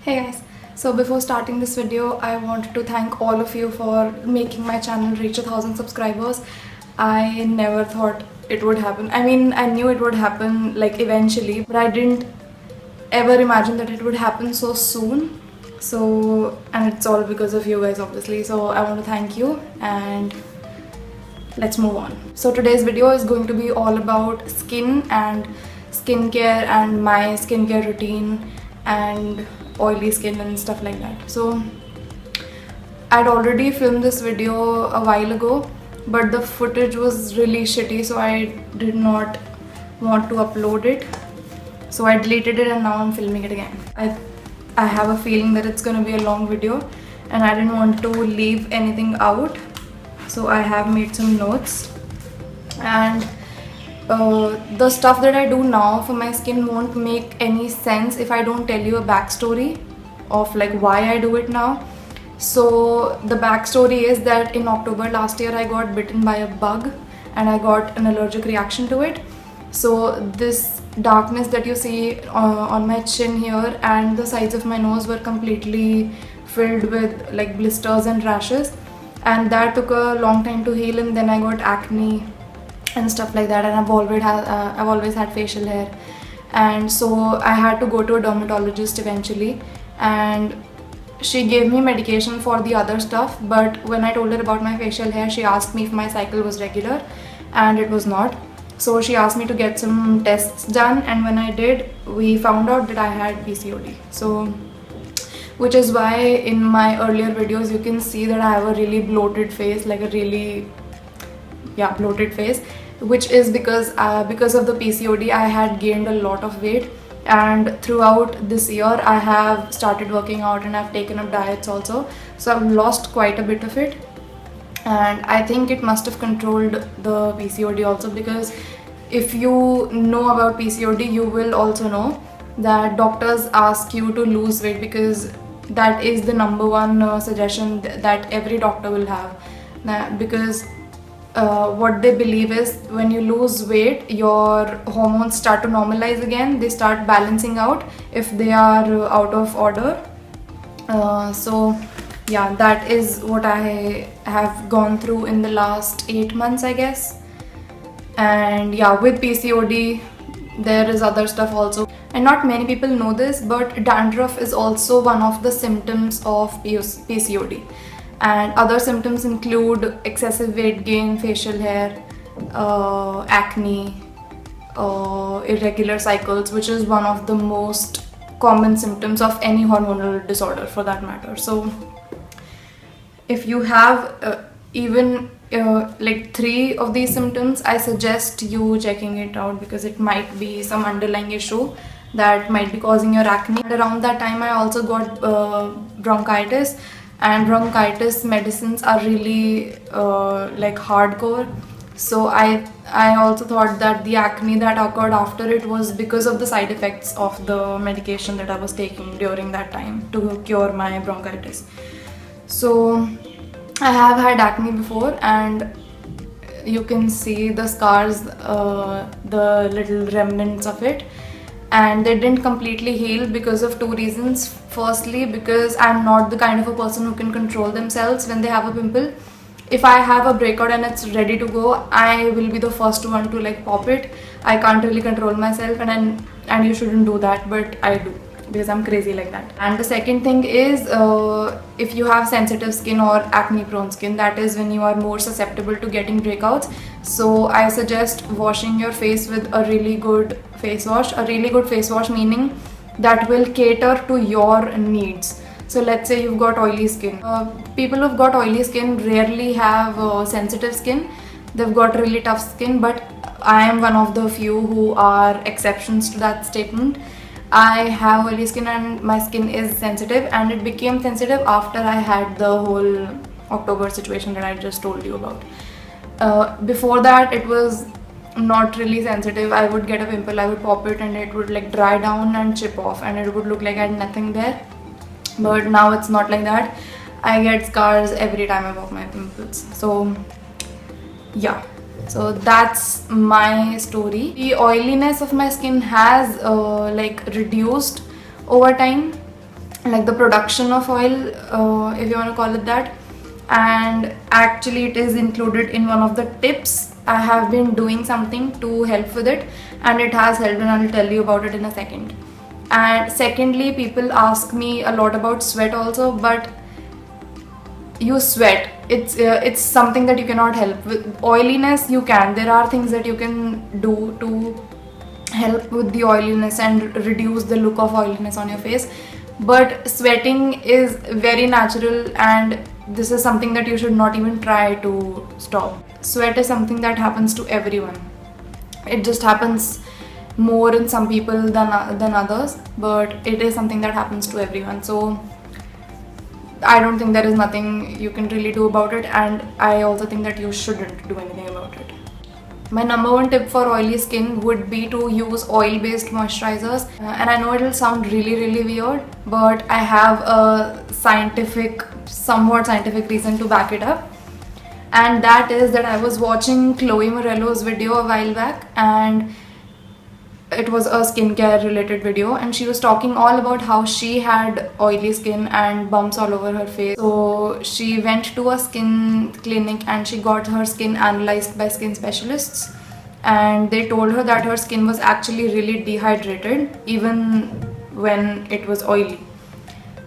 Hey guys, so before starting this video, I wanted to thank all of you for making my channel reach 1,000 subscribers. I never thought it would happen. I mean, I knew it would happen like eventually, but I didn't ever imagine that it would happen so soon. And it's all because of you guys, obviously. So I want to thank you and let's move on. So today's video is going to be all about skin and skincare and my skincare routine and oily skin and stuff like that. So I'd already filmed this video a while ago, but the footage was really shitty, so I did not want to upload it. So I deleted it and now I'm filming it again. I have a feeling that it's gonna be a long video and I didn't want to leave anything out. So I have made some notes, and the stuff that I do now for my skin won't make any sense if I don't tell you a backstory of like why I do it now. So the backstory is that in October last year I got bitten by a bug and I got an allergic reaction to it. So this darkness that you see on my chin here and the sides of my nose were completely filled with like blisters and rashes, and that took a long time to heal, and then I got acne and stuff like that, and I've always had facial hair, and so I had to go to a dermatologist eventually, and she gave me medication for the other stuff. But when I told her about my facial hair, she asked me if my cycle was regular, and it was not. So she asked me to get some tests done, and when I did, we found out that I had PCOD. So which is why in my earlier videos you can see that I have a really bloated face, like a really bloated face, which is because of the PCOD I had gained a lot of weight, and throughout this year I have started working out and I've taken up diets also, so I've lost quite a bit of it, and I think it must have controlled the PCOD also, because if you know about PCOD you will also know that doctors ask you to lose weight, because that is the number one suggestion that every doctor will have, because what they believe is when you lose weight your hormones start to normalize again, they start balancing out if they are out of order. So yeah, that is what I have gone through in the last 8 months, I guess. And yeah, with PCOD there is other stuff also, and not many people know this, but dandruff is also one of the symptoms of PCOD. And other symptoms include excessive weight gain, facial hair, acne, irregular cycles, which is one of the most common symptoms of any hormonal disorder for that matter. So if you have even like 3 of these symptoms, I suggest you checking it out, because it might be some underlying issue that might be causing your acne. And around that time I also got bronchitis, and bronchitis medicines are really like hardcore. So I also thought that the acne that occurred after it was because of the side effects of the medication that I was taking during that time to cure my bronchitis. So I have had acne before, and you can see the scars, the little remnants of it, and they didn't completely heal because of 2 reasons. Firstly, because I'm not the kind of a person who can control themselves when they have a pimple. If I have a breakout and it's ready to go, I will be the first one to like pop it. I can't really control myself, and you shouldn't do that, but I do, because I'm crazy like that. And the second thing is, if you have sensitive skin or acne prone skin, that is when you are more susceptible to getting breakouts. So I suggest washing your face with a really good face wash. A really good face wash meaning that will cater to your needs. So let's say you've got oily skin. People who've got oily skin rarely have sensitive skin. They've got really tough skin, but I am one of the few who are exceptions to that statement. I have oily skin and my skin is sensitive, and it became sensitive after I had the whole October situation that I just told you about. Before that it was not really sensitive. I would get a pimple, I would pop it, and it would like dry down and chip off, and it would look like I had nothing there. But now it's not like that. I get scars every time I pop my pimples. So yeah, so that's my story. The oiliness of my skin has like reduced over time, like the production of oil, if you want to call it that. And actually it is included in one of the tips. I have been doing something to help with it, and it has helped, and I'll tell you about it in a second. And secondly, people ask me a lot about sweat also, but you sweat, it's something that you cannot help with. Oiliness you can, there are things that you can do to help with the oiliness and reduce the look of oiliness on your face, but sweating is very natural, and this is something that you should not even try to stop. Sweat is something that happens to everyone. It just happens more in some people than others, but it is something that happens to everyone. So I don't think there is nothing you can really do about it, and I also think that you shouldn't do anything about it. My number one tip for oily skin would be to use oil-based moisturizers. And I know it'll sound really weird, but I have a somewhat scientific reason to back it up. And that is that I was watching Chloe Morello's video a while back, and it was a skincare related video, and she was talking all about how she had oily skin and bumps all over her face. So she went to a skin clinic and she got her skin analyzed by skin specialists, and they told her that her skin was actually really dehydrated even when it was oily.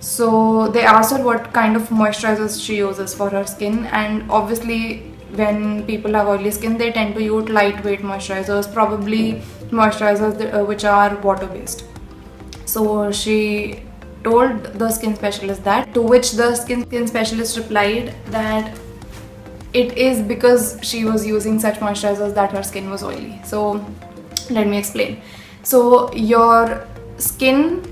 So they asked her what kind of moisturizers she uses for her skin, and obviously when people have oily skin, they tend to use lightweight moisturizers, probably moisturizers which are water based. So she told the skin specialist that, to which the skin specialist replied that it is because she was using such moisturizers that her skin was oily. So let me explain. So your skin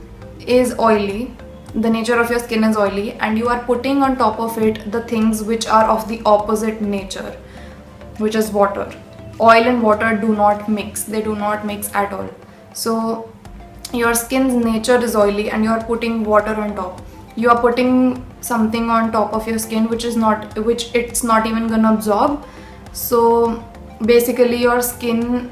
is oily, the nature of your skin is oily, and you are putting on top of it the things which are of the opposite nature, which is water. Oil and water do not mix, they do not mix at all. So your skin's nature is oily and you are putting water on top. You are putting something on top of your skin which it's not even gonna absorb. So basically your skin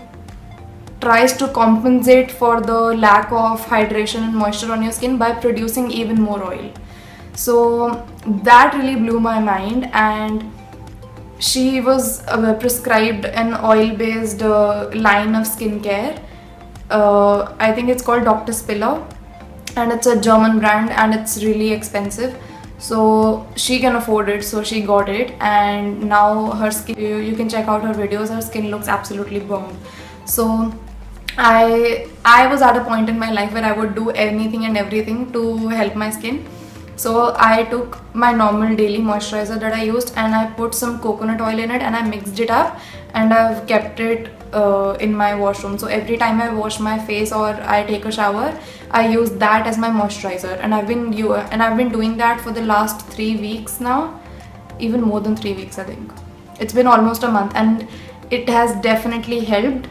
tries to compensate for the lack of hydration and moisture on your skin by producing even more oil. So that really blew my mind, and she was prescribed an oil-based line of skincare. I think it's called Dr. Spiller, and it's a German brand, and it's really expensive. So she can afford it, so she got it, and now her skin, you can check out her videos, her skin looks absolutely bomb. So I was at a point in my life where I would do anything and everything to help my skin. So I took my normal daily moisturizer that I used, and I put some coconut oil in it, and I mixed it up, and I've kept it in my washroom. So every time I wash my face or I take a shower, I use that as my moisturizer, and I've been doing that for the last 3 weeks now, even more than 3 weeks I think. It's been almost a month, and it has definitely helped.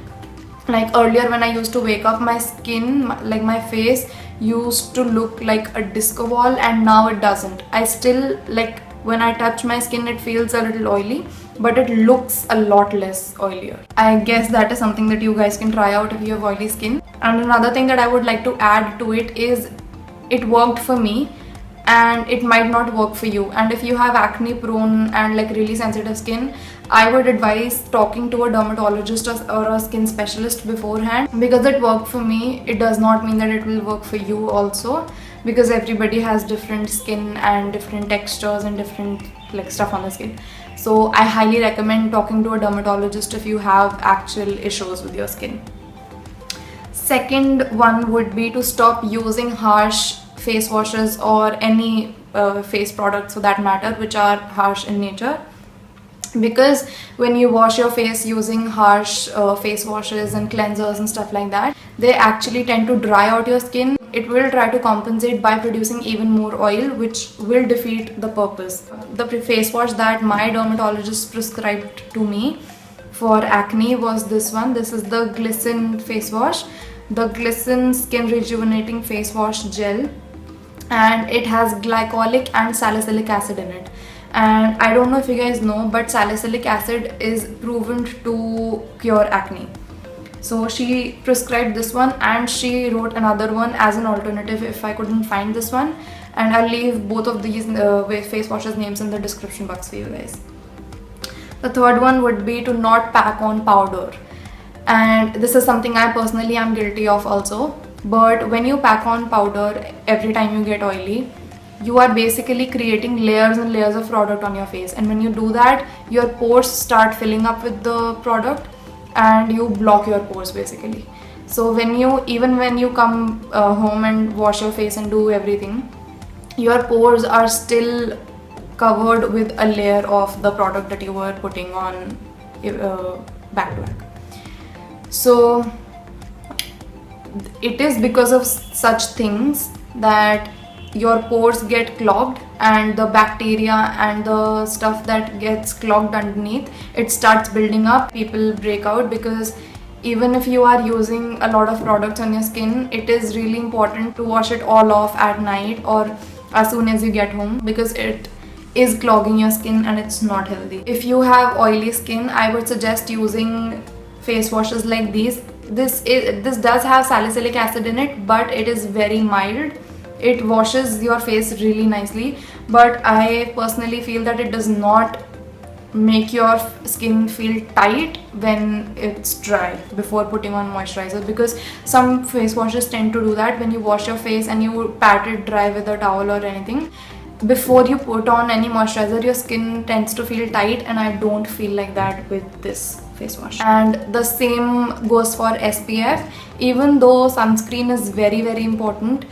Like earlier when I used to wake up, my skin, like my face used to look like a disco ball, and now it doesn't. I still, like, when I touch my skin it feels a little oily, but it looks a lot less oilier. I guess that is something that you guys can try out if you have oily skin. And another thing that I would like to add to it is, it worked for me and it might not work for you. And if you have acne prone and like really sensitive skin, I would advise talking to a dermatologist or a skin specialist beforehand. Because it worked for me, it does not mean that it will work for you also, because everybody has different skin and different textures and different like stuff on the skin. So I highly recommend talking to a dermatologist if you have actual issues with your skin. Second one would be to stop using harsh face washes or any face products for that matter which are harsh in nature. Because when you wash your face using harsh face washes and cleansers and stuff like that, they actually tend to dry out your skin. It will try to compensate by producing even more oil, which will defeat the purpose. The face wash that my dermatologist prescribed to me for acne was this one. This is the Glisten face wash, the Glisten Skin Rejuvenating Face Wash Gel, and it has glycolic and salicylic acid in it. And I don't know if you guys know, but salicylic acid is proven to cure acne. So she prescribed this one, and she wrote another one as an alternative if I couldn't find this one, and I'll leave both of these face washes names in the description box for you guys. The third one would be to not pack on powder, and this is something I personally am guilty of also. But when you pack on powder every time you get oily, you are basically creating layers and layers of product on your face, and when you do that, your pores start filling up with the product and you block your pores basically. So when you come home and wash your face and do everything, your pores are still covered with a layer of the product that you were putting on back to back. So it is because of such things that your pores get clogged, and the bacteria and the stuff that gets clogged underneath, it starts building up. People break out, because even if you are using a lot of products on your skin, it is really important to wash it all off at night or as soon as you get home, because it is clogging your skin and it's not healthy. If you have oily skin, I would suggest using face washes like these. This does have salicylic acid in it, but it is very mild. It washes your face really nicely, but I personally feel that it does not make your skin feel tight when it's dry before putting on moisturizer, because some face washes tend to do that. When you wash your face and you pat it dry with a towel or anything, before you put on any moisturizer, your skin tends to feel tight, and I don't feel like that with this face wash. And the same goes for SPF. Even though sunscreen is very, very important,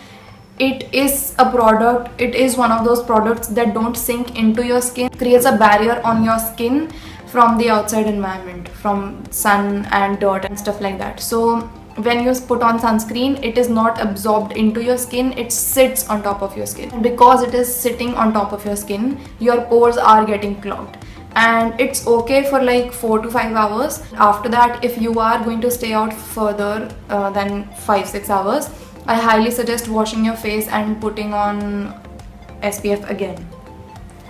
it is one of those products that don't sink into your skin, creates a barrier on your skin from the outside environment, from sun and dirt and stuff like that. So when you put on sunscreen, it is not absorbed into your skin, it sits on top of your skin. And because it is sitting on top of your skin, your pores are getting clogged. And it's okay for like 4 to 5 hours. After that, if you are going to stay out further than 5-6 hours, I highly suggest washing your face and putting on SPF again,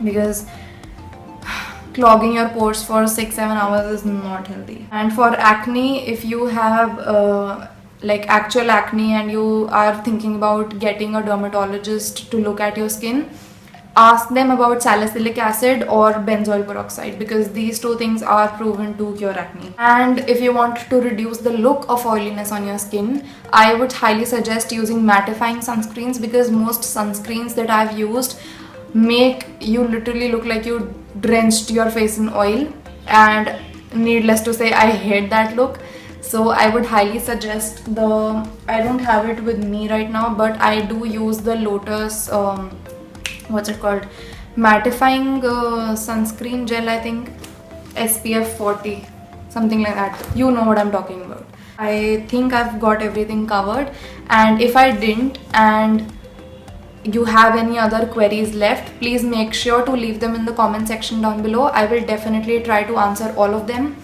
because clogging your pores for 6-7 hours is not healthy. And for acne, if you have like actual acne and you are thinking about getting a dermatologist to look at your skin, ask them about salicylic acid or benzoyl peroxide, because these two things are proven to cure acne. And if you want to reduce the look of oiliness on your skin, I would highly suggest using mattifying sunscreens, because most sunscreens that I've used make you literally look like you drenched your face in oil, and needless to say, I hate that look. So I would highly suggest I don't have it with me right now, but I do use the Lotus what's it called, mattifying sunscreen gel, I think SPF 40, something like that. You know what I'm talking about. I think I've got everything covered, and if I didn't and you have any other queries left, please make sure to leave them in the comment section down below. I will definitely try to answer all of them.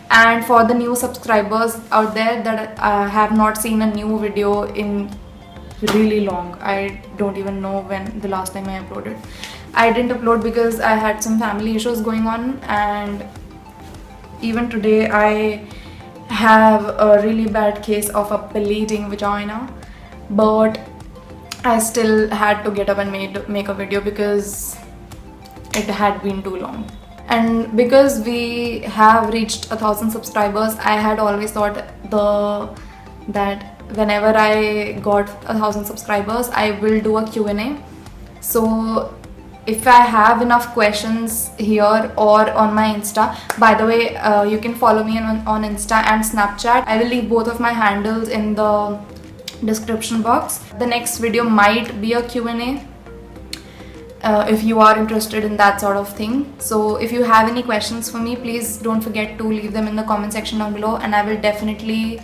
And for the new subscribers out there that have not seen a new video in really long, I don't even know when the last time I uploaded. I didn't upload because I had some family issues going on, and even today I have a really bad case of a bleeding vagina, but I still had to get up and make a video because it had been too long. And because we have reached 1,000 subscribers, I had always thought that whenever I got 1,000 subscribers, I will do a Q&A. So if I have enough questions here or on my Insta, by the way, you can follow me on Insta and Snapchat. I will leave both of my handles in the description box. The next video might be a Q&A if you are interested in that sort of thing. So if you have any questions for me, please don't forget to leave them in the comment section down below, and I will definitely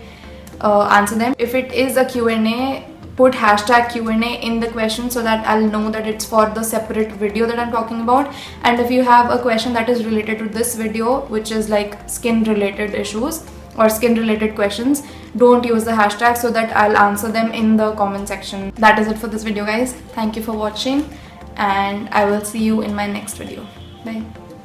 answer them. If it is a Q&A, put hashtag Q&A in the question so that I'll know that it's for the separate video that I'm talking about. And if you have a question that is related to this video, which is like skin related issues or skin related questions, don't use the hashtag, so that I'll answer them in the comment section. That is it for this video, guys. Thank you for watching, and I will see you in my next video. Bye.